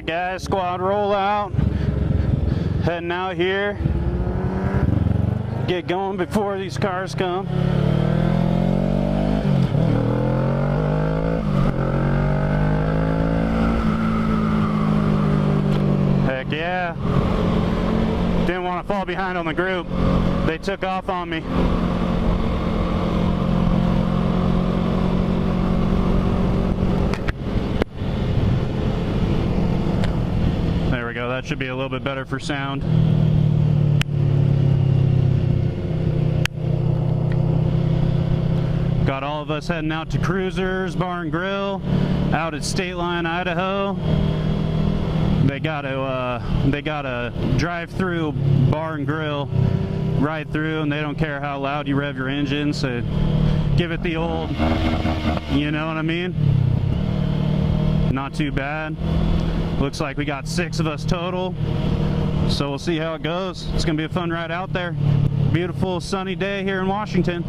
Alright guys, squad roll out. Heading out here. Get going before these cars come. Heck yeah. Didn't want to fall behind on the group. They took off on me. There we go, that should be a little bit better for sound. Got all of us heading out to Cruisers Bar and Grill out at State Line, Idaho. They got a drive-through bar and grill right through, and they don't care how loud you rev your engine, so give it the old, you know what I mean? Not too bad. Looks like we got 6 of us total, so we'll see how it goes. It's gonna be a fun ride out there. Beautiful sunny day here in Washington.